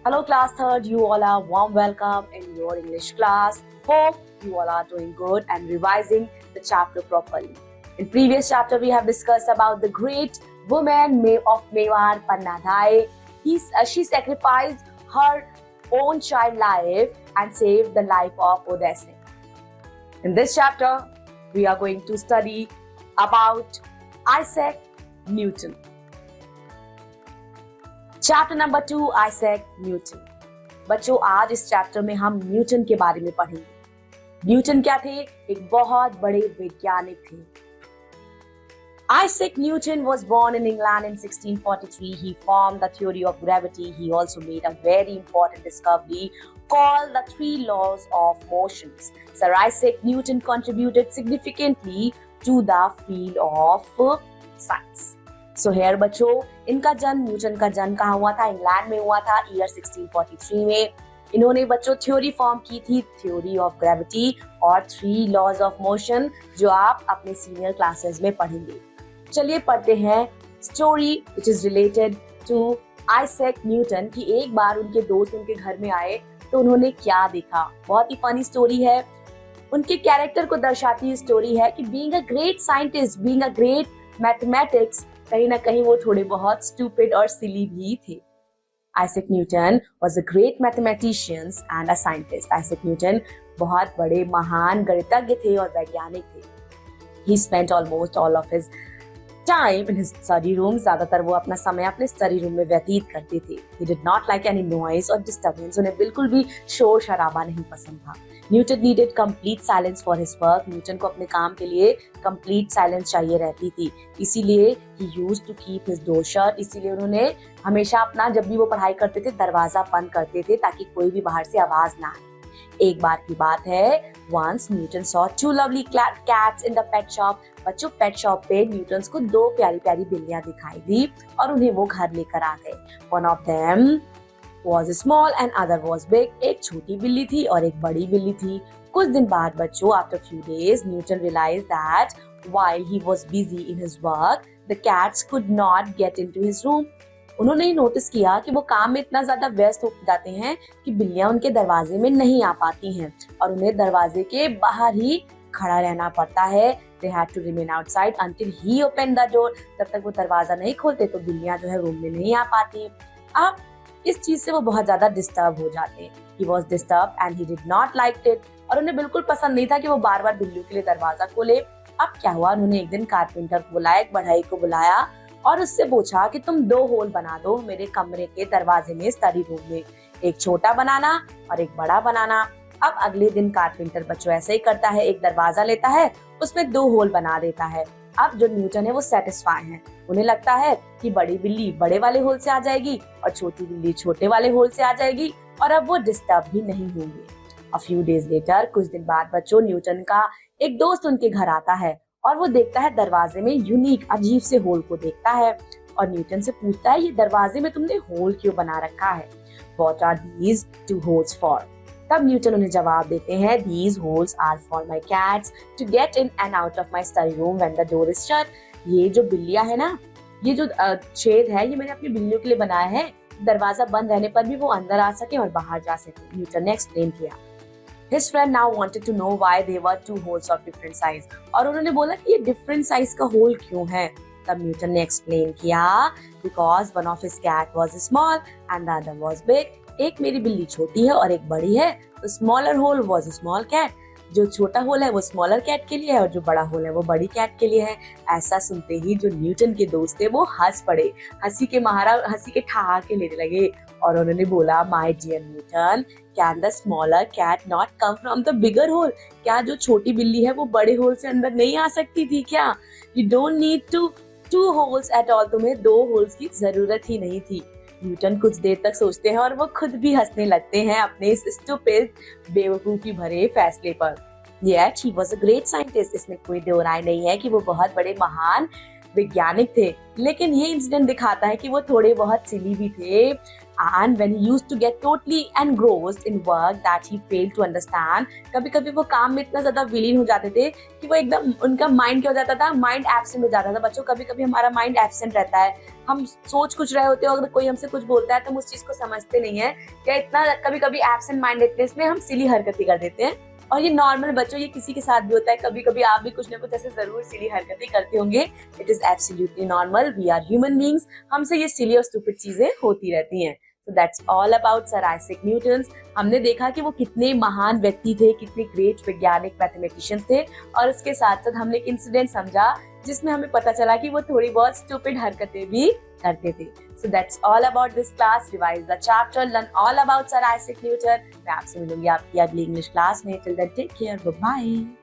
Hello class third, you all are warm welcome in your English class. Hope you all are doing good and revising the chapter properly. In previous chapter we have discussed about the great woman of Mewar, Panna Dhai. She sacrificed her own child life and saved the life of Uday Singh. In this chapter we are going to study about Isaac Newton. Chapter number 2 Isaac Newton. बच्चों, आज इस chapter में हम Newton के बारे में पढ़ेंगे। Newton क्या थे? एक बहुत बड़े वैज्ञानिक थे। Isaac Newton was born in England in 1643. He formed the theory of gravity. He also made a very important discovery called the three laws of motions. Sir Isaac Newton contributed significantly to the field of science. So here बच्चों, इनका जन्म, Newton का जन्म कहाँ हुआ था? England में हुआ था, ईयर 1643 में। इन्होंने बच्चों थ्योरी फॉर्म की थी, थ्योरी ऑफ ग्रेविटी और थ्री लॉज ऑफ मोशन, जो आप अपने सीनियर क्लासेस में पढ़ेंगे। चलिए पढ़ते हैं story which is related to Isaac Newton की एक बार उनके दोस्त उनके घर में आए तो उन्होंने क्या देखा। बहुत ही फनी स्टोरी है, उनके कैरेक्टर को दर्शाती स्टोरी है कि being a great scientist, being a great mathematics, कहीं ना कहीं वो थोड़े बहुत स्टूपिड और सिली भी थे। Isaac Newton was a great mathematician and a scientist. Isaac Newton बहुत बड़े महान गणितज्ञ थे और वैज्ञानिक थे। ही spent almost all of his time in his study room. ज्यादातर वो अपना समय अपने स्टडी रूम में व्यतीत करते थे। He did not like any noise or disturbance. उन्हें बिल्कुल भी शोर शराबा नहीं पसंद था। Newton needed complete silence for his work. Newton को अपने काम के लिए complete silence चाहिए रहती थी, इसीलिए he used to keep his door shut. इसीलिए उन्होंने हमेशा अपना, जब भी वो पढ़ाई करते थे, दरवाजा बंद करते थे ताकि कोई भी बाहर से आवाज ना आए। एक बार की बात है, once Newton saw two lovely cats in the pet shop. बच्चों, पेट शॉप पे न्यूटन को दो प्यारी प्यारी बिल्लियां दिखाई दी और उन्हें वो घर लेकर आ गए। One of them was small and other was big. एक छोटी बिल्ली थी और एक बड़ी बिल्ली थी। कुछ दिन बाद बच्चों, after few days, Newton realized that while he was busy in his work, the cats could not get into his room. उन्होंने नोटिस किया कि वो काम में इतना ज्यादा व्यस्त हो जाते हैं कि बिल्लियां उनके दरवाजे में नहीं आ पाती हैं और उन्हें दरवाजे के बाहर ही खड़ा रहना पड़ता है। They had to remain outside until he opened the door. जब तक वो दरवाजा नहीं खोलते तो बिल्लियां जो है रूम में नहीं आ पाती। अब इस चीज से वो बहुत ज्यादा डिस्टर्ब हो जाते हैं। He was disturbed and he did not liked it. और उन्हें बिल्कुल पसंद नहीं था कि वो बार बार बिल्लियों के लिए दरवाजा खोले। अब क्या हुआ, उन्होंने एक दिन कारपेंटर को बुलाया, एक बढ़ई को बुलाया और उससे पूछा कि तुम दो होल बना दो मेरे कमरे के दरवाजे में, स्टडी रूम में, एक छोटा बनाना और एक बड़ा बनाना। अब अगले दिन कारपेंटर बच्चों ऐसे ही करता है, एक दरवाजा लेता है, उसमें दो होल बना देता है। अब जो न्यूटन है वो सेटिस्फाई है, उन्हें लगता है कि बड़ी बिल्ली बड़े वाले होल से आ जाएगी और छोटी बिल्ली छोटे वाले होल से आ जाएगी और अब वो डिस्टर्ब भी नहीं होंगे। A few days later, कुछ दिन बाद बच्चों, न्यूटन का एक दोस्त उनके घर आता है और वो देखता है दरवाजे में यूनिक अजीब से होल को देखता है और न्यूटन से पूछता है, ये दरवाजे में तुमने होल क्यों बना रखा है? What are these two holes for? तब न्यूटन उन्हें जवाब देते हैं, These holes are for my cats to get in and out of my study room when the door is shut. ये जो बिल्लियां है ना, ये जो छेद है, ये मैंने अपनी बिल्लियों के लिए बनाया है, दरवाजा बंद रहने पर भी वो अंदर आ सके और बाहर जा सके। न्यूटन ने एक्सप्लेन किया। His friend now wanted to know why there were two holes of different size. और उन्होंने बोला कि ये different size का होल क्यों है? तब न्यूटन ने एक्सप्लेन किया, because one of his cat was small and the other was big. एक मेरी बिल्ली छोटी है और एक बड़ी है, तो smaller hole was a small cat. जो छोटा होल है वो स्मॉलर कैट के लिए है और जो बड़ा होल है वो बड़ी कैट के लिए है। ऐसा सुनते ही जो न्यूटन के दोस्त थे वो हंस पड़े, हंसी के ठहाके लेने लगे और उन्होंने बोला, my dear Newton, can the smaller cat not come from the bigger hole? क्या जो छोटी बिल्ली है वो बड़े होल से अंदर नहीं आ सकती थी क्या? You don't need two holes at all. तुम्हें दो होल्स की जरूरत ही नहीं थी. न्यूटन कुछ देर तक सोचते हैं और वो खुद भी हंसने लगते हैं अपने इस स्टूपिड बेवकूफी भरे फैसले पर. Yet he was a great scientist. इसमें कोई दो राय नहीं है कि वो बहुत बड़े महान वैज्ञानिक थे, लेकिन ये इंसिडेंट दिखाता है कि वो थोड़े बहुत सिली भी थे. And when he used to get totally engrossed in work that he failed to understand, कभी कभी वो काम में इतना ज्यादा विलीन हो जाते थे कि वो एकदम उनका माइंड क्या हो जाता था, माइंड एब्सेंट हो जाता था। बच्चों, कभी कभी हमारा माइंड एब्सेंट रहता है, हम सोच कुछ रहे होते हैं, अगर कोई हमसे कुछ बोलता है तो हम उस चीज को समझते नहीं है। क्या इतना कभी कभी एब्सेंट माइंडेडनेस में हम सिली हरकतें कर देते हैं, और ये नॉर्मल बच्चों, ये किसी के साथ भी होता है। कभी कभी आप भी कुछ ना कुछ ऐसे जरूर सिली हरकतें करते होंगे। It is absolutely normal, we are human beings, हमसे ये सिली और स्टूपिड चीजें होती रहती हैं। So that's all about Sir Isaac Newton। हमने देखा कि वो कितने महान व्यक्ति थे, कितने ग्रेट वैज्ञानिक मैथमेटिशियंस थे, और उसके साथ साथ हमने एक इंसिडेंट समझा जिसमें हमें पता चला कि वो थोड़ी बहुत स्टूपिड हरकतें भी करते थे। So that's all about this class. Revise the chapter, learn all about Sir Isaac Newton। मैं आपसे मिलूंगी आपकी अगली इंग्लिश क्लास में। Till then, take care, bye bye।